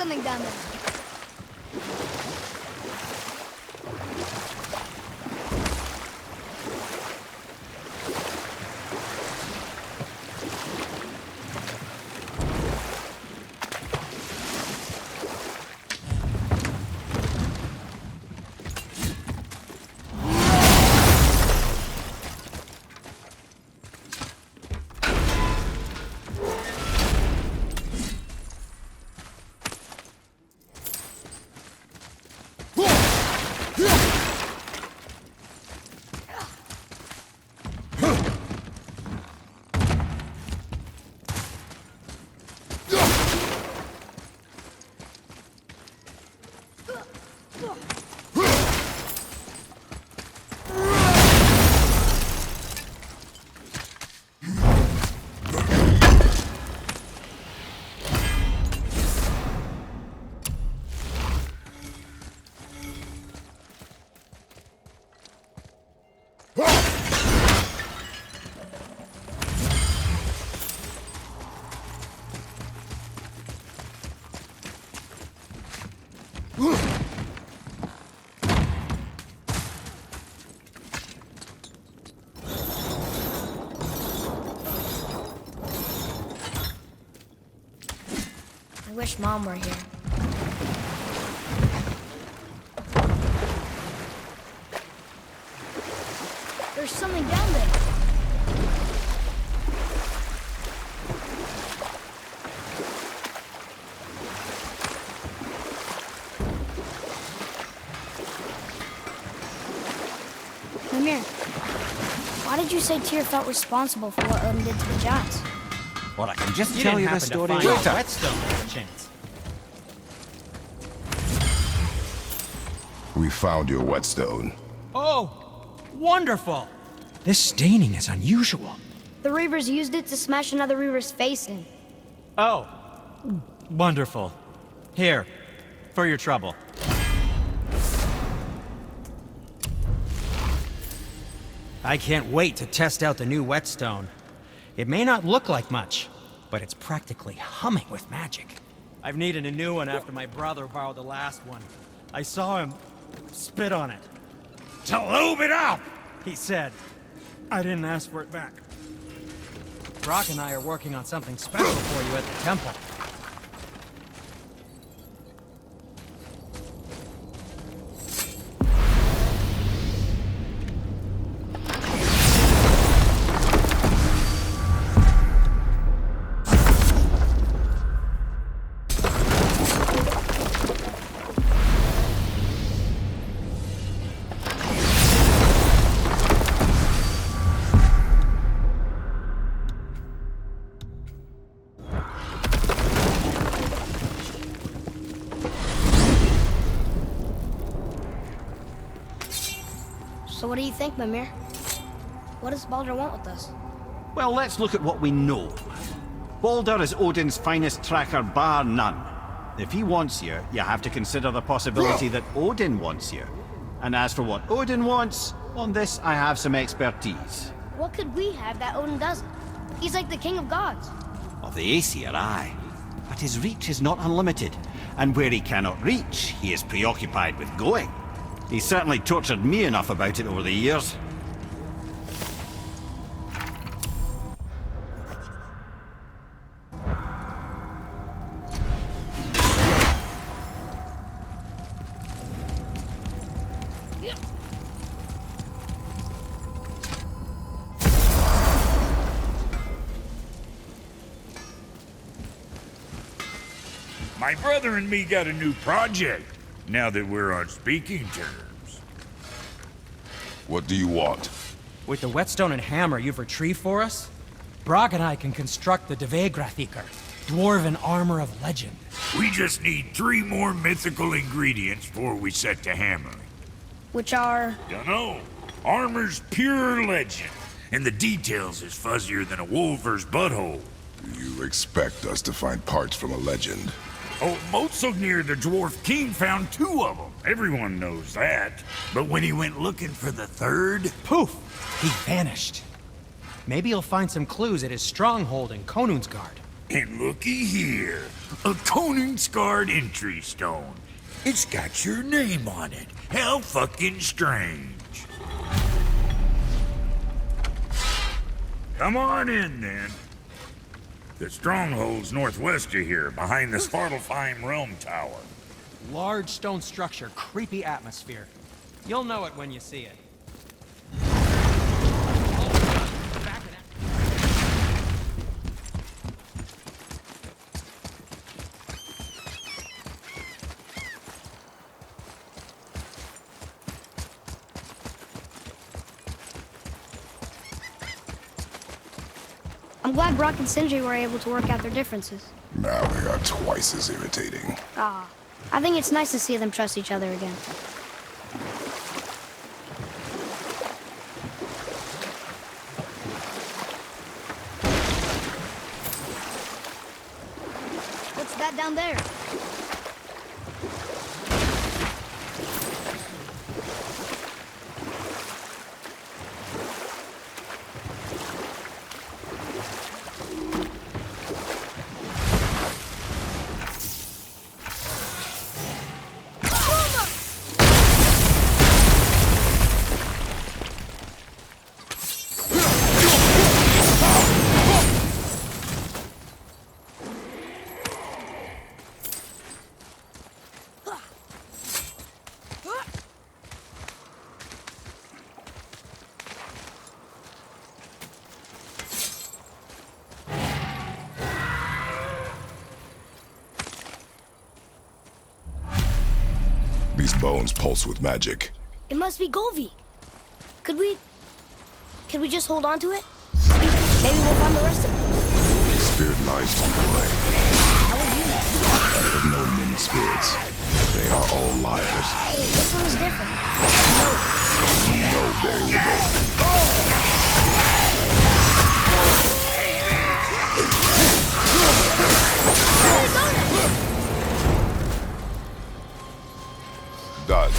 something down there. I wish Mom were here. There's something down there. Mimir, why did you say Tyr felt responsible for what Odin did to the giants? Well, I can just You tell didn't you the happen to story find a later. whetstone by chance. We found your whetstone. Oh, wonderful! This staining is unusual. The Reavers used it to smash another Reaver's face in. Oh, wonderful. Here, for your trouble. I can't wait to test out the new whetstone. It may not look like much, but it's practically humming with magic. I've needed a new one after my brother borrowed the last one. I saw him spit on it. "To lube it up," he said. I didn't ask for it back. Brock and I are working on something special for you at the temple. So what do you think, Mimir? What does Baldur want with us? Well, let's look at what we know. Baldur is Odin's finest tracker, bar none. If he wants you, you have to consider the possibility that Odin wants you. And as for what Odin wants, on this I have some expertise. What could we have that Odin doesn't? He's like the king of gods. Of the Aesir, aye. But his reach is not unlimited, and where he cannot reach, he is preoccupied with going. He's certainly tortured me enough about it over the years. My brother and me got a new project, now that we're on speaking terms. What do you want? With the whetstone and hammer you've retrieved for us, Brock and I can construct the Dvegrathikr, dwarven armor of legend. We just need 3 more mythical ingredients before we set to hammering. Which are... Dunno. Armor's pure legend, and the details is fuzzier than a wolver's butthole. You expect us to find parts from a legend? Oh, Motsognir the Dwarf King found 2 of them. Everyone knows that. But when he went looking for the 3rd... Poof! He vanished. Maybe he'll find some clues at his stronghold in Konunsgard. And looky here, a Conan-scarred entry stone. It's got your name on it. How fucking strange. Come on in, then. The stronghold's northwest of here, behind the Svartalfheim Realm Tower. Large stone structure, creepy atmosphere. You'll know it when you see it. I'm glad Brock and Sindri were able to work out their differences. Now they are twice as irritating. Ah, I think it's nice to see them trust each other again. What's that down there? These bones pulse with magic. It must be Golvi. Could we just hold on to it? Maybe we'll find the rest of it. Spirit lies to play. I have known many spirits. They are all liars. This one's different. You know very well. Done.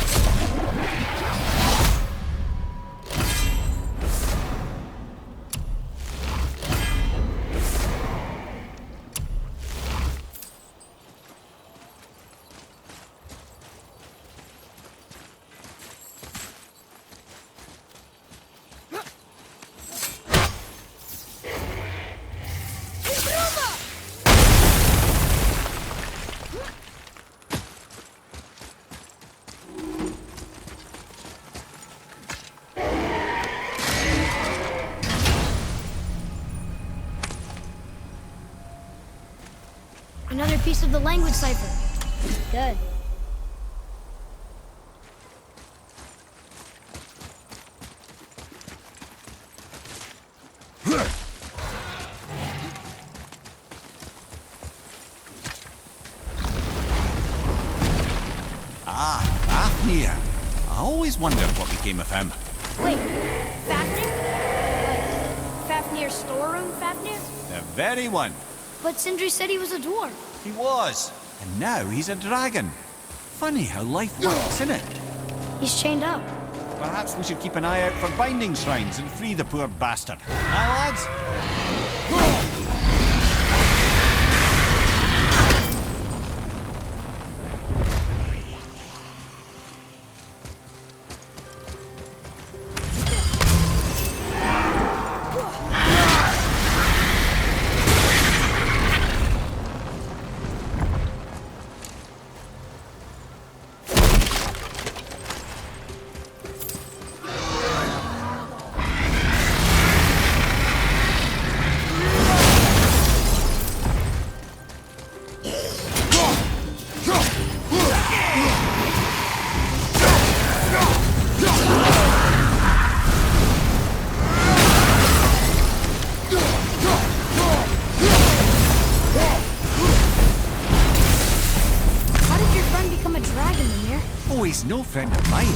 Another piece of the language cipher. Good. Fafnir. I always wondered what became of him. Wait, Fafnir? Like, Fafnir's storeroom Fafnir? The very one. But Sindri said he was a dwarf. He was. And now he's a dragon. Funny how life works, isn't it? He's chained up. Perhaps we should keep an eye out for binding shrines and free the poor bastard. Aye, lads? He's no friend of mine.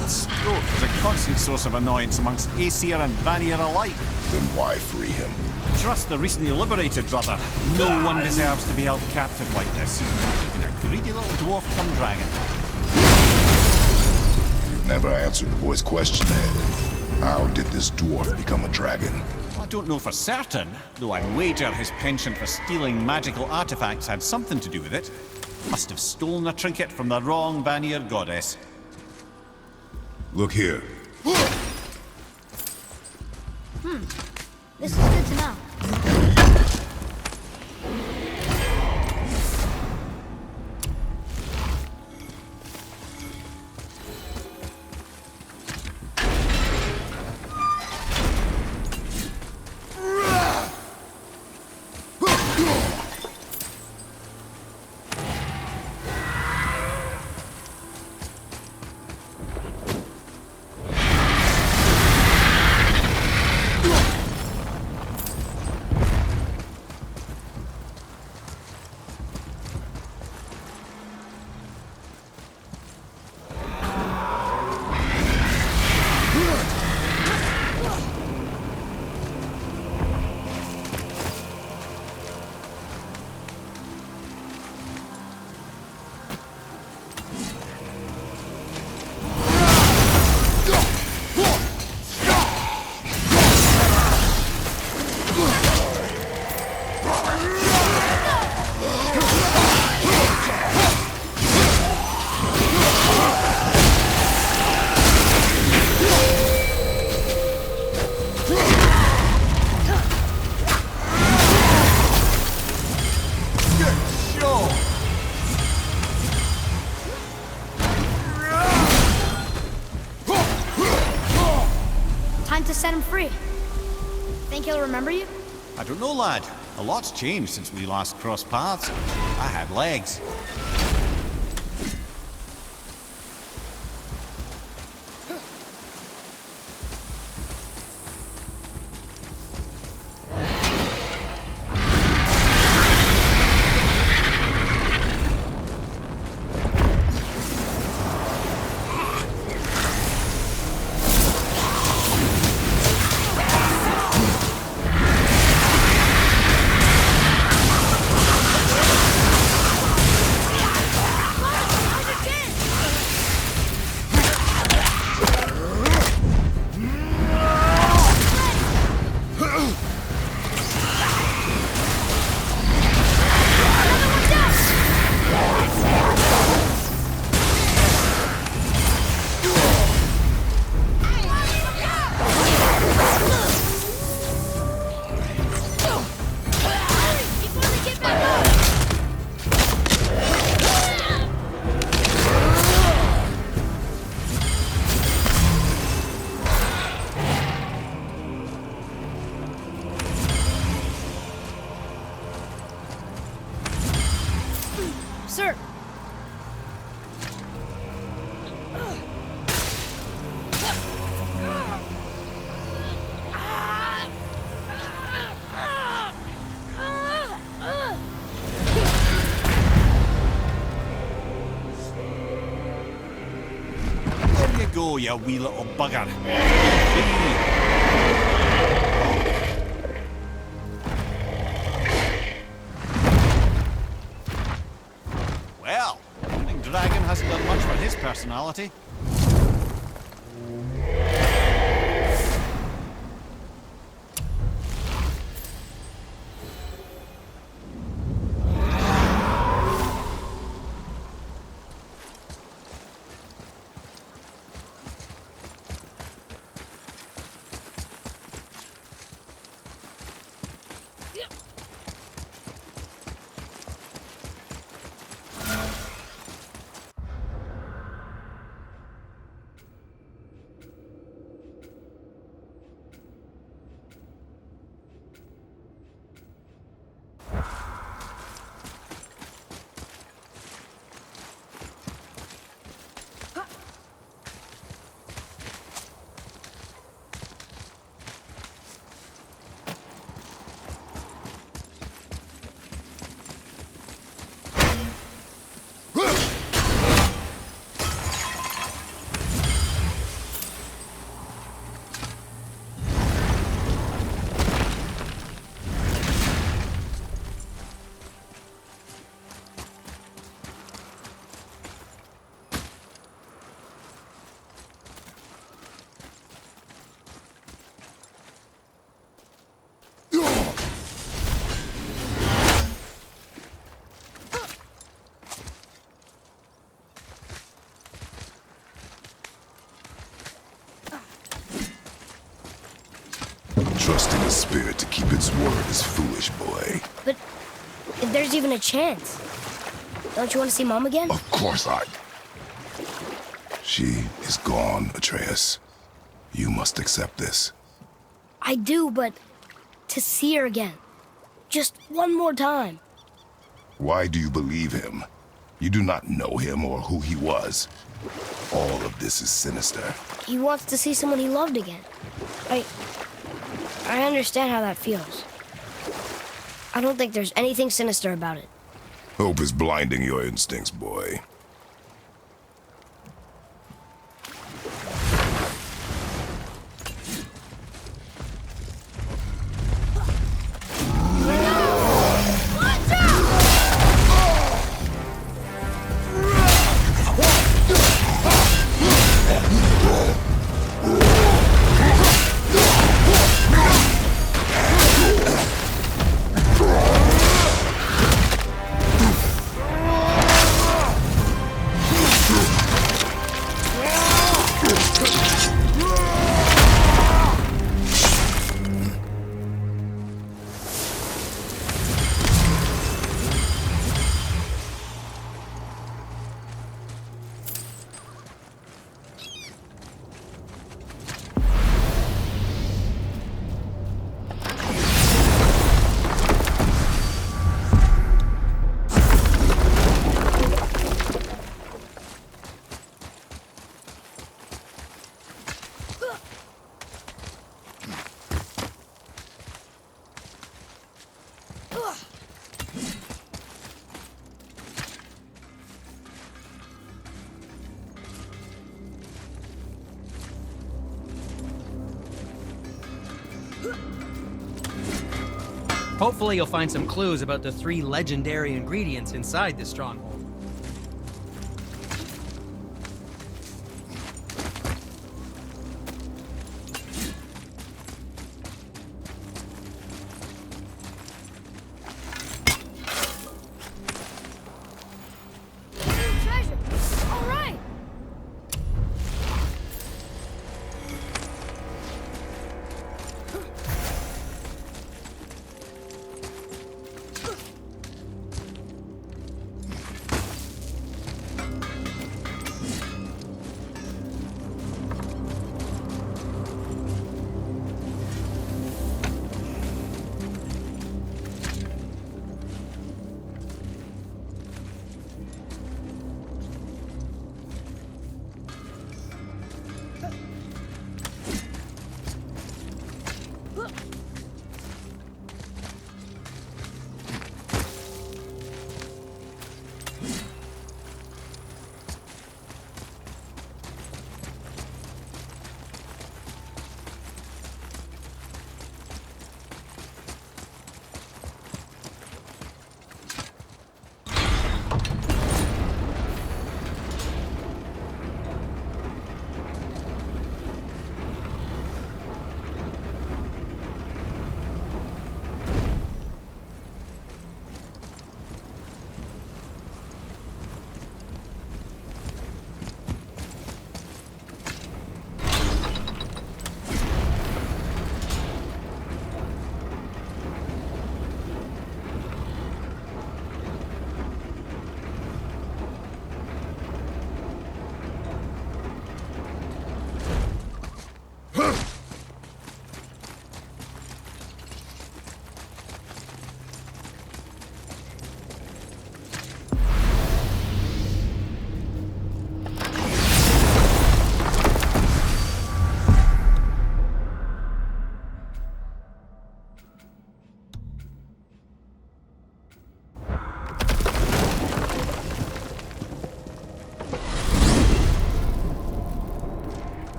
This stroke is a constant source of annoyance amongst Aesir and Vanir alike. Then why free him? Trust the recently liberated brother. No one deserves to be held captive like this. Even a greedy little dwarf come dragon. You've never answered the boy's question, Ed. How did this dwarf become a dragon? I don't know for certain, though I'd wager his penchant for stealing magical artifacts had something to do with it. Must have stolen a trinket from the wrong Vanir goddess. Look here. This is good to know. Time to set him free. Think he'll remember you? I don't know, lad. A lot's changed since we last crossed paths. I had legs. Sir! There you go, you wee little bugger. Well, Running Dragon hasn't done much for his personality. Trusting a spirit to keep its word is foolish, boy. But if there's even a chance, don't you want to see Mom again? Of course I... She is gone, Atreus. You must accept this. I do, but to see her again. Just one more time. Why do you believe him? You do not know him or who he was. All of this is sinister. He wants to see someone he loved again. I understand how that feels. I don't think there's anything sinister about it. Hope is blinding your instincts, boy. Hopefully you'll find some clues about the 3 legendary ingredients inside this stronghold. Treasure! All right!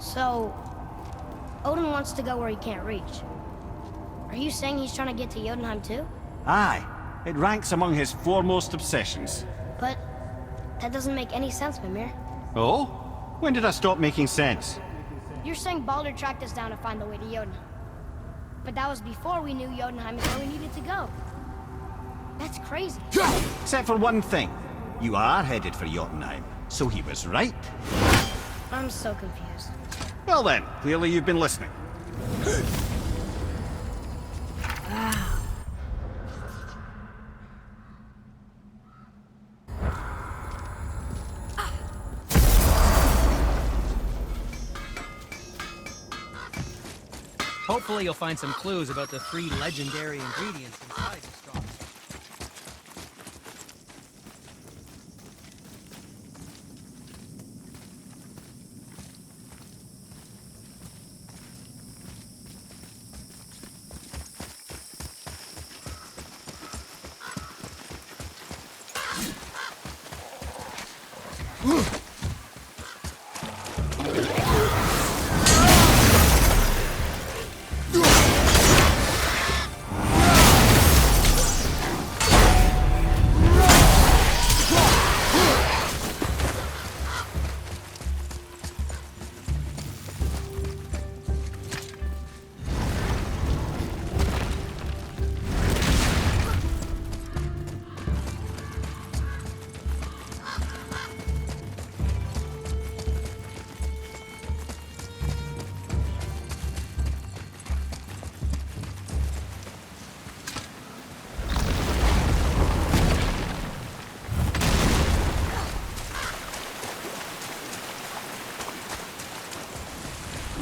So, Odin wants to go where he can't reach. Are you saying he's trying to get to Jotunheim too? Aye, it ranks among his foremost obsessions. But that doesn't make any sense, Mimir. Oh? When did I stop making sense? You're saying Baldur tracked us down to find the way to Jotunheim. But that was before we knew Jotunheim is where we needed to go. That's crazy. Except for one thing. You are headed for Jotunheim, so he was right. I'm so confused. Well then, clearly you've been listening. Hopefully you'll find some clues about the 3 legendary ingredients inside the strong.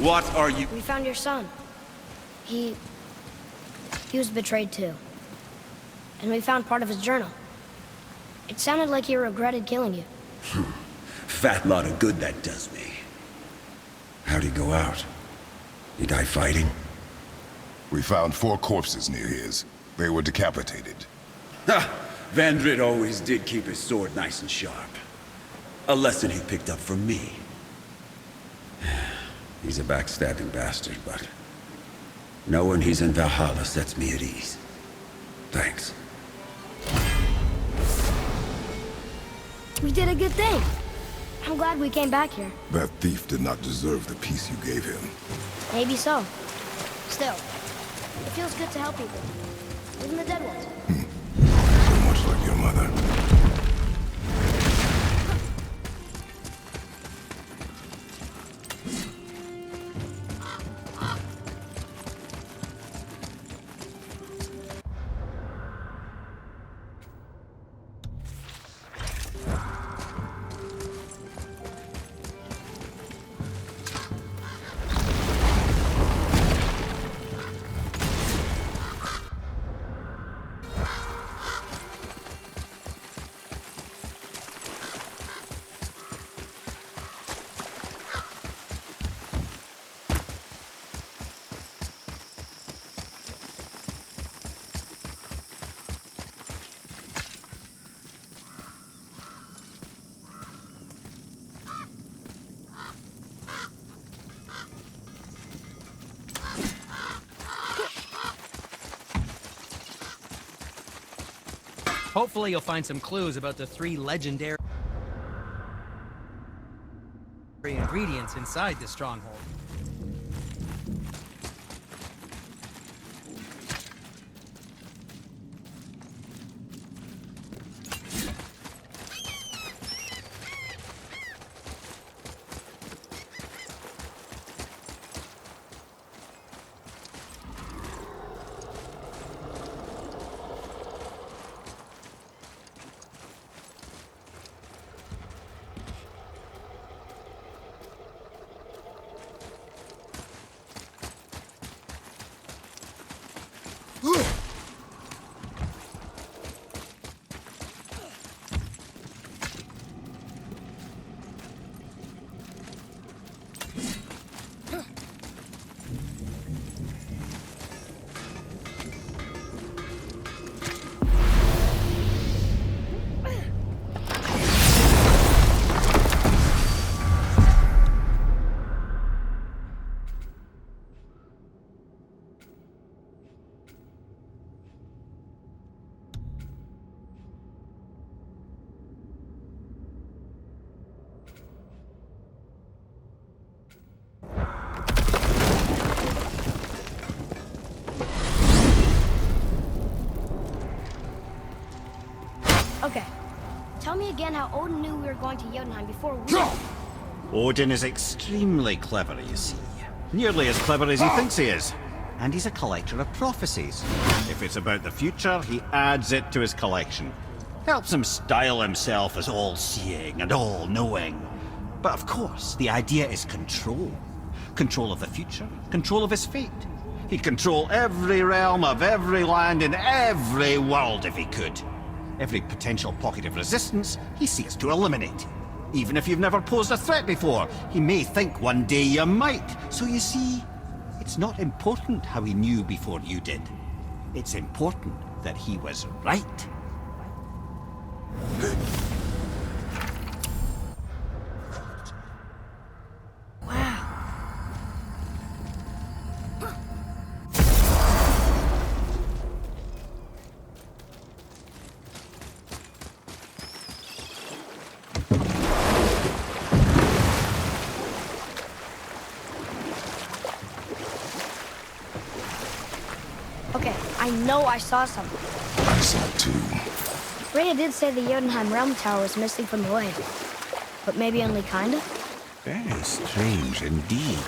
What are you? We found your son. He was betrayed too. And we found part of his journal. It sounded like he regretted killing you. Fat lot of good that does me. How'd he go out? He die fighting? We found 4 corpses near his. They were decapitated. Ha! Vandrid always did keep his sword nice and sharp. A lesson he picked up from me. He's a backstabbing bastard, but knowing he's in Valhalla sets me at ease. Thanks. We did a good thing. I'm glad we came back here. That thief did not deserve the peace you gave him. Maybe so. Still, it feels good to help people. Even the dead ones. So much like your mother. Hopefully you'll find some clues about the 3 legendary ingredients inside the stronghold. Okay. Tell me again how Odin knew we were going to Jotunheim before we... Odin is extremely clever, you see. Nearly as clever as he thinks he is. And he's a collector of prophecies. If it's about the future, he adds it to his collection. Helps him style himself as all-seeing and all-knowing. But of course, the idea is control. Control of the future, control of his fate. He'd control every realm of every land in every world if he could. Every potential pocket of resistance, he seeks to eliminate. Even if you've never posed a threat before, he may think one day you might. So you see, it's not important how he knew before you did. It's important that he was right. Okay, I know I saw something. I saw it too. Rhea did say the Jotunheim Realm Tower was missing from the lake. But maybe only kinda? Very strange indeed.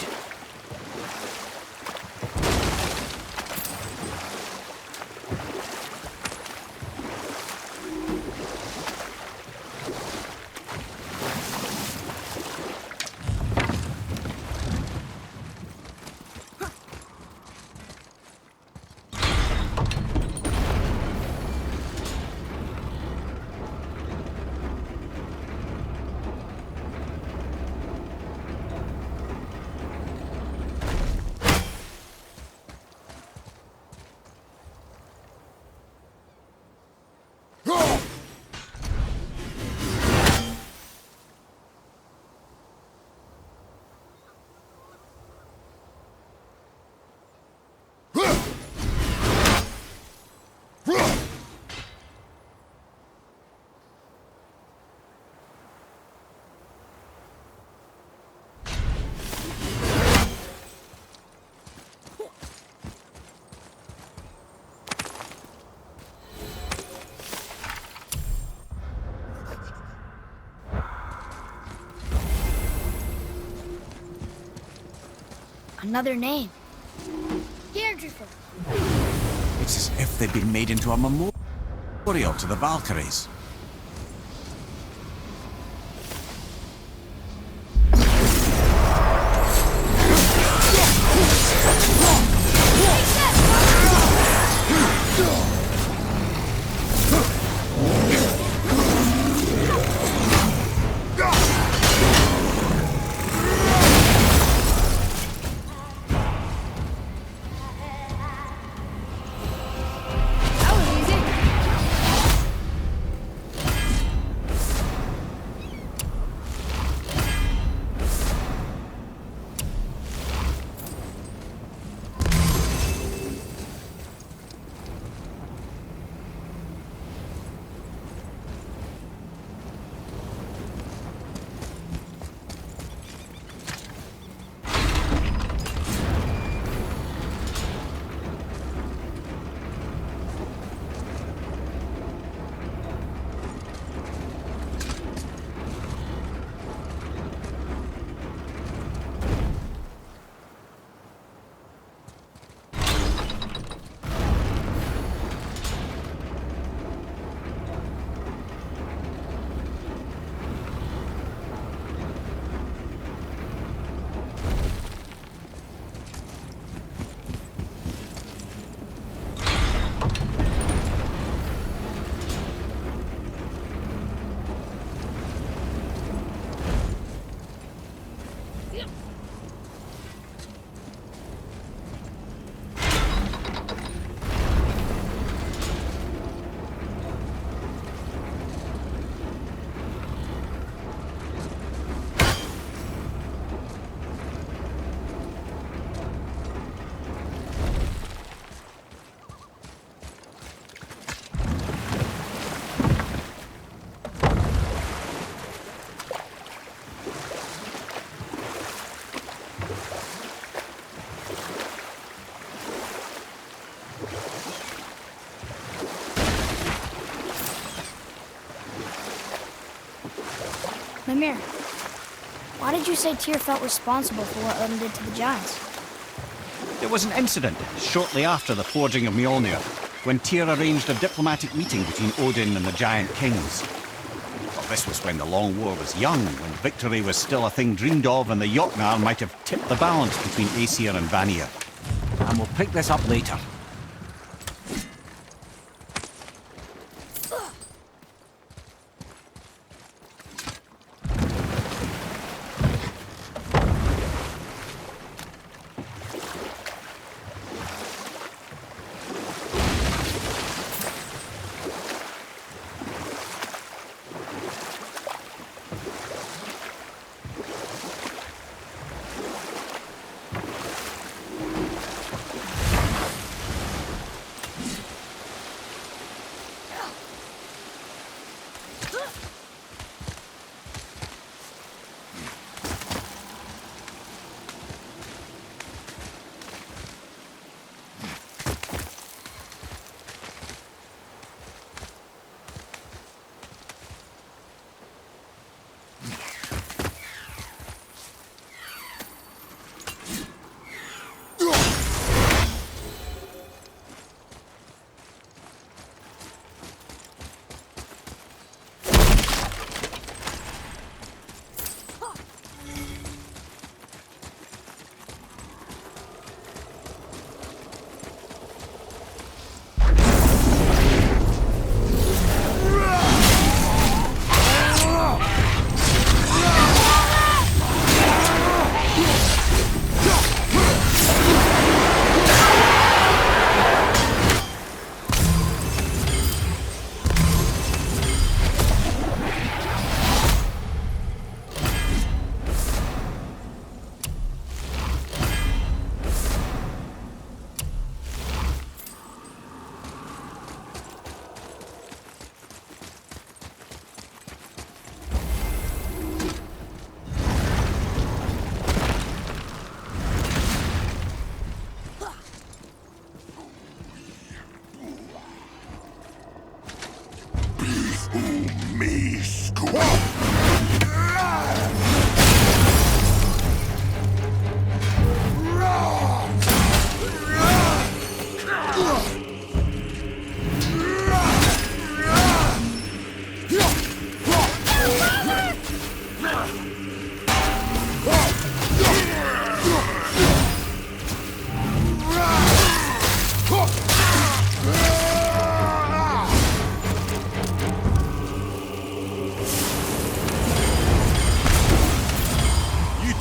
Another name. Deirdre. It's as if they'd been made into a memorial to the Valkyries. Mimir, why did you say Tyr felt responsible for what Odin did to the Giants? There was an incident shortly after the forging of Mjolnir, when Tyr arranged a diplomatic meeting between Odin and the Giant Kings. Well, this was when the Long War was young, when victory was still a thing dreamed of, and the Jotnar might have tipped the balance between Aesir and Vanir. And we'll pick this up later.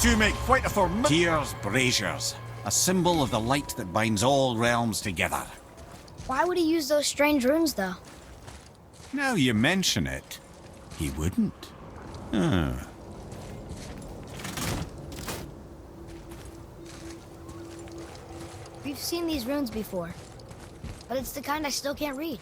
You make quite a Tyr's braziers, a symbol of the light that binds all realms together. Why would he use those strange runes, though? Now you mention it, he wouldn't. We've seen these runes before, but it's the kind I still can't read.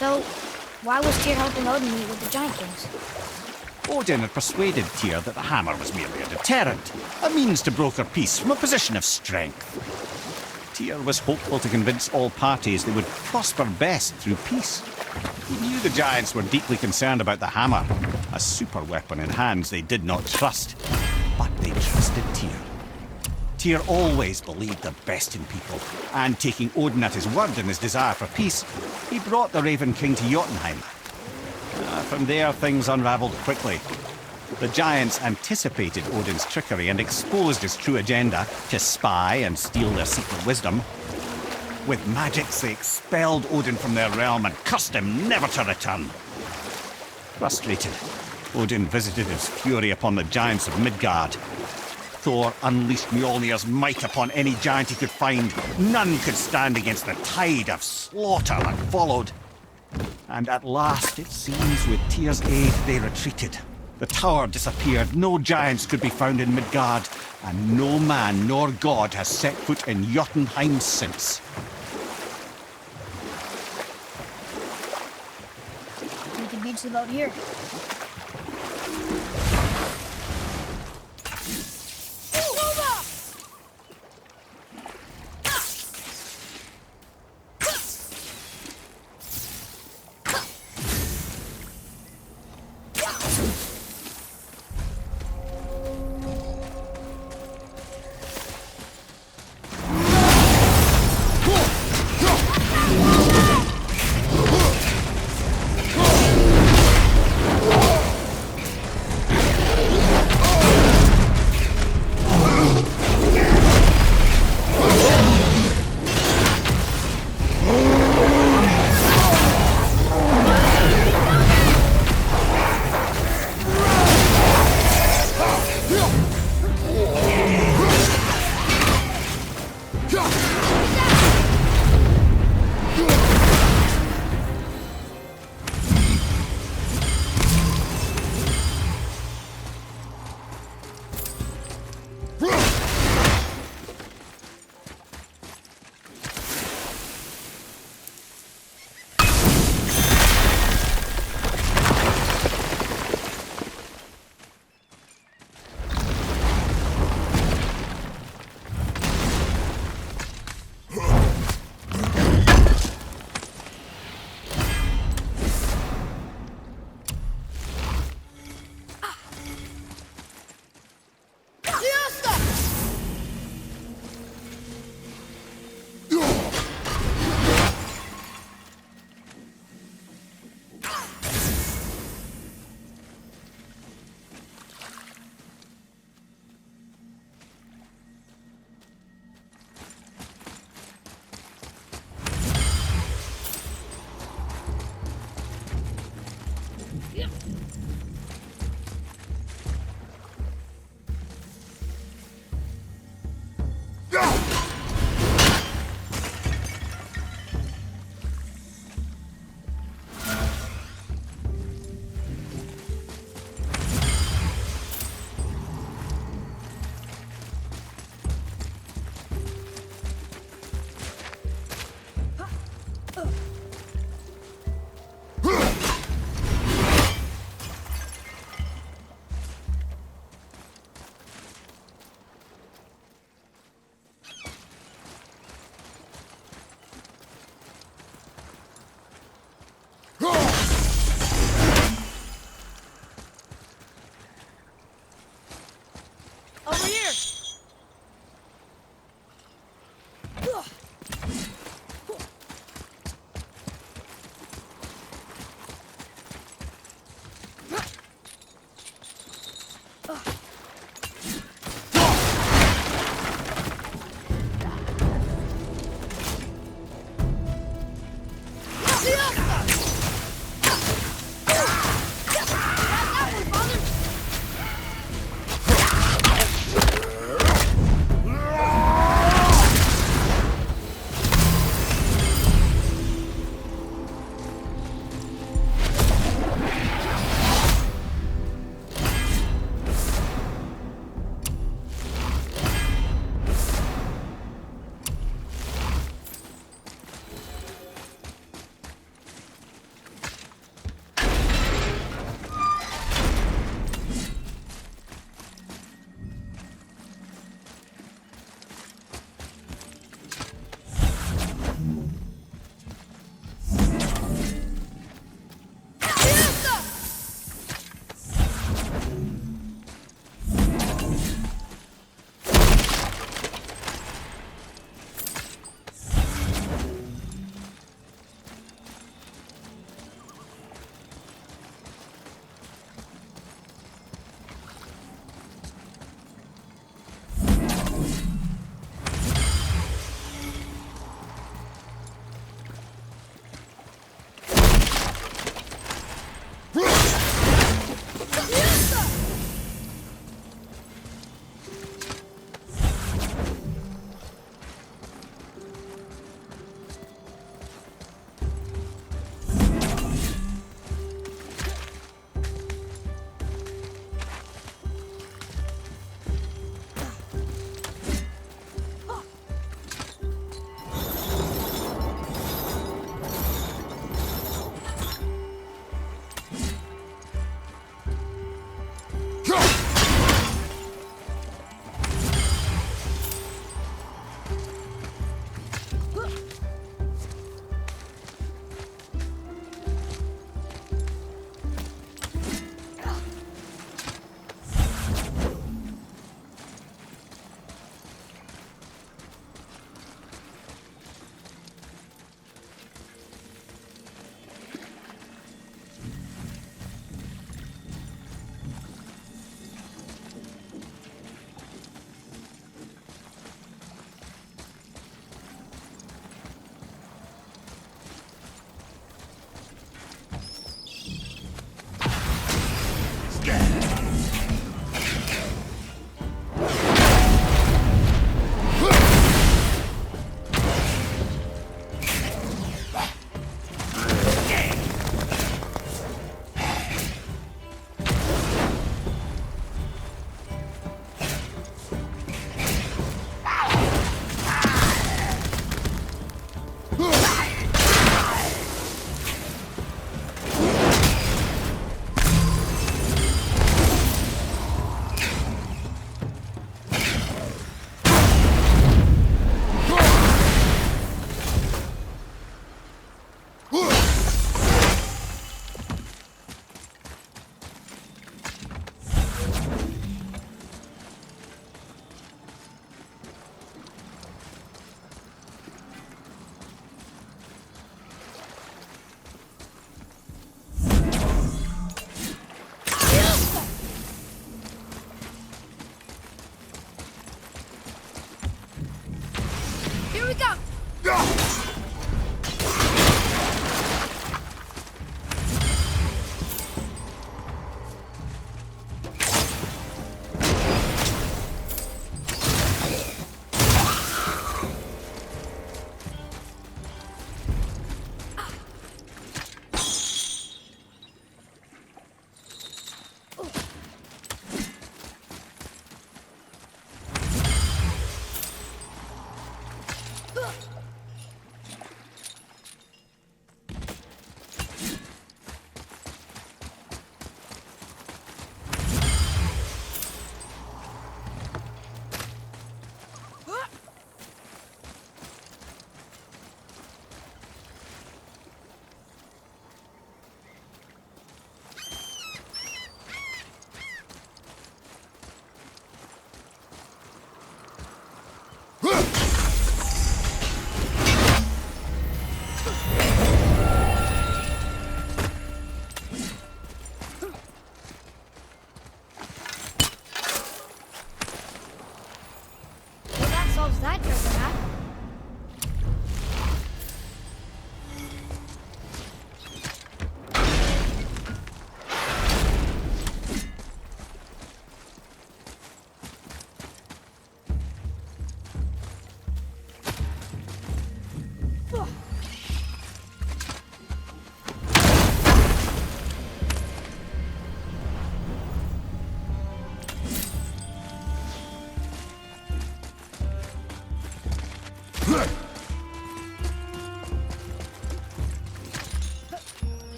So, why was Tyr helping Odin meet with the Giant Kings? Odin had persuaded Tyr that the hammer was merely a deterrent, a means to broker peace from a position of strength. Tyr was hopeful to convince all parties they would prosper best through peace. He knew the giants were deeply concerned about the hammer, a super weapon in hands they did not trust. But they trusted Tyr. Tyr always believed the best in people, and taking Odin at his word in his desire for peace, he brought the Raven King to Jotunheim. From there, things unraveled quickly. The giants anticipated Odin's trickery and exposed his true agenda to spy and steal their secret wisdom. With magics, they expelled Odin from their realm and cursed him never to return. Frustrated, Odin visited his fury upon the giants of Midgard. Thor unleashed Mjolnir's might upon any giant he could find. None could stand against the tide of slaughter that followed. And at last, it seems, with Tyr's aid, they retreated. The tower disappeared, no giants could be found in Midgard, and no man nor god has set foot in Jotunheim since. We can beach the boat here.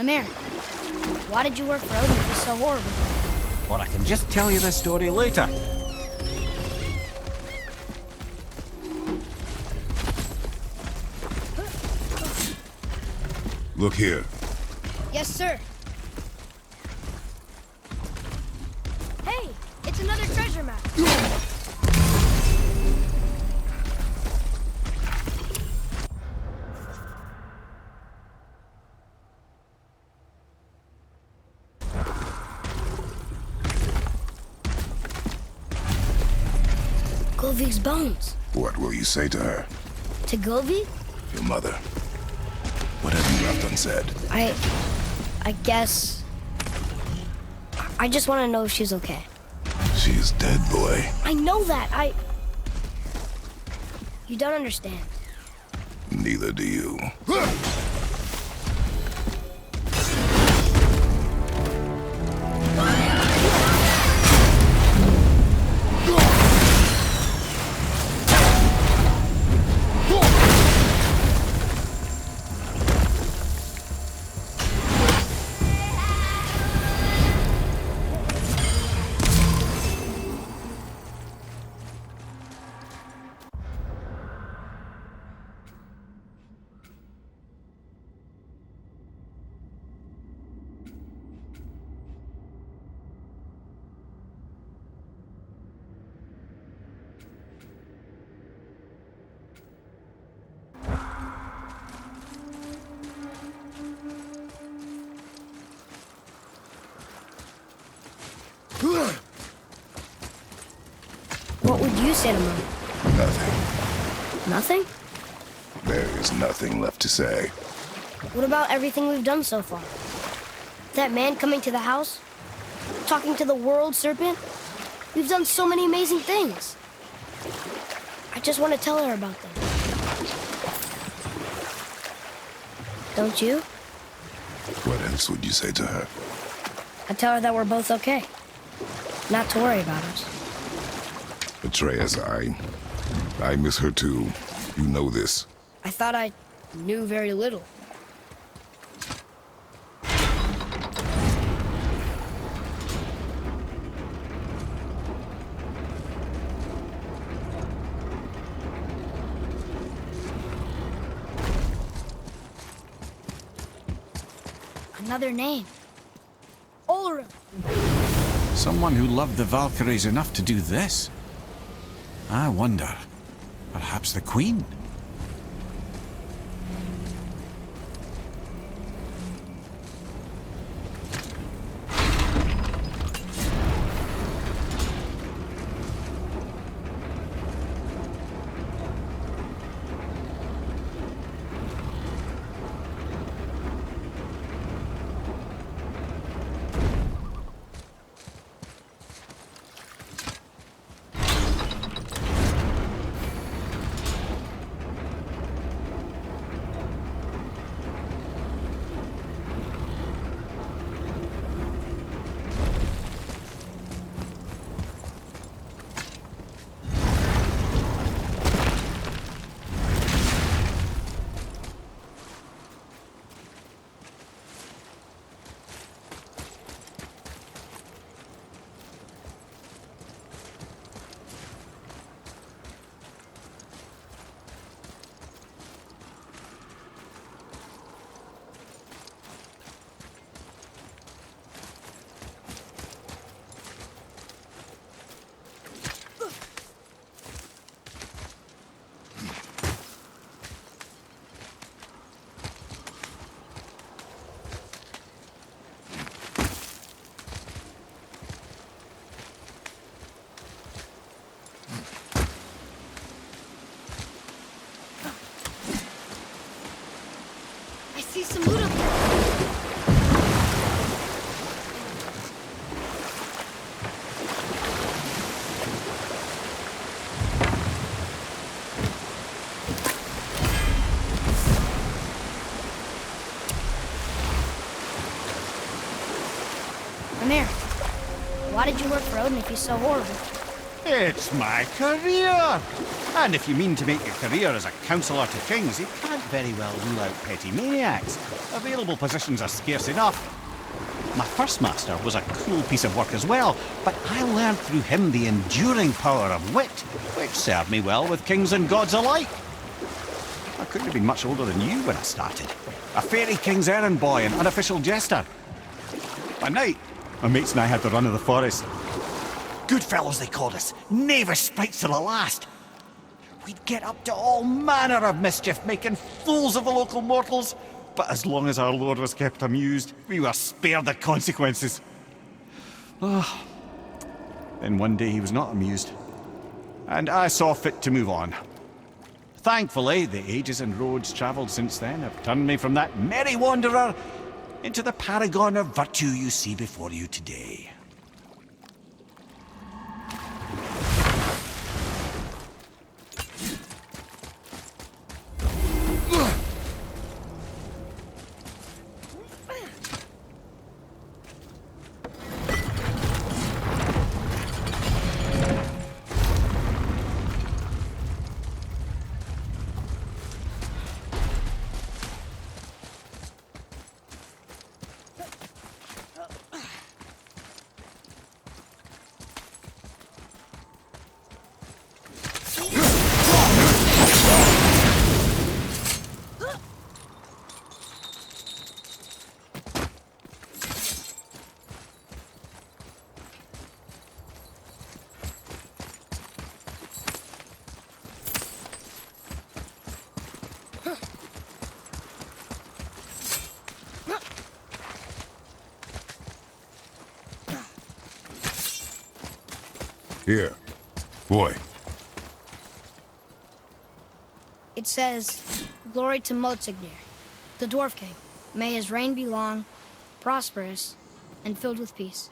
Amir, why did you work for Odin if he's so horrible? Or I can just tell you the story later. Look here. Yes, sir. Hey, it's another treasure map. Govig's bones. What will you say to her? To Govig? Your mother. What have you left unsaid? I guess... I just want to know if she's okay. She is dead, boy. I know that, You don't understand. Neither do you. What would you say to Mom? Nothing. Nothing? There is nothing left to say. What about everything we've done so far? That man coming to the house? Talking to the world serpent? We've done so many amazing things. I just want to tell her about them. Don't you? What else would you say to her? I'd tell her that we're both okay. Not to worry about us. Atreus, I miss her too. You know this. I thought I knew very little. Another name. Ulrich. Someone who loved the Valkyries enough to do this? I wonder. Perhaps the Queen? I see some loot up there. Amir, why did you work for Odin if he's so horrible? It's my career! And if you mean to make a career as a counsellor to kings, you can't very well rule out petty maniacs. Available positions are scarce enough. My first master was a cruel piece of work as well, but I learned through him the enduring power of wit, which served me well with kings and gods alike. I couldn't have been much older than you when I started. A fairy king's errand boy and unofficial jester. By night, my mates and I had the run of the forest. Good fellows, they called us. Knavish sprites to the last. We'd get up to all manner of mischief, making fools of the local mortals. But as long as our lord was kept amused, we were spared the consequences. Ah. Then one day he was not amused, and I saw fit to move on. Thankfully, the ages and roads travelled since then have turned me from that merry wanderer into the paragon of virtue you see before you today. Here. Boy. It says, "Glory to Motsignir, the Dwarf King. May his reign be long, prosperous, and filled with peace."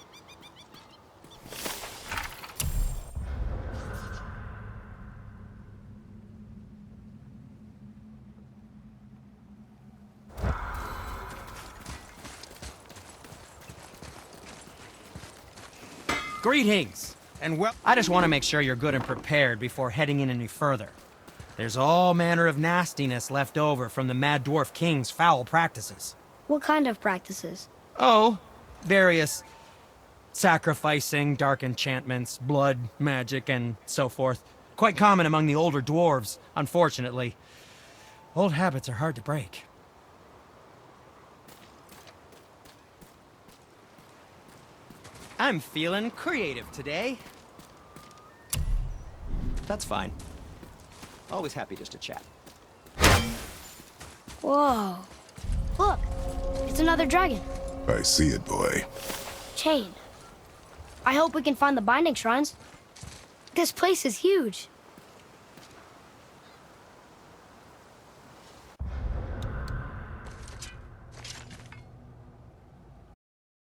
Greetings! And well, I just want to make sure you're good and prepared before heading in any further. There's all manner of nastiness left over from the Mad Dwarf King's foul practices. What kind of practices? Oh, various sacrificing, dark enchantments, blood, magic, and so forth. Quite common among the older dwarves, unfortunately. Old habits are hard to break. I'm feeling creative today. That's fine. Always happy just to chat. Whoa. Look, it's another dragon. I see it, boy. Chained. I hope we can find the binding shrines. This place is huge.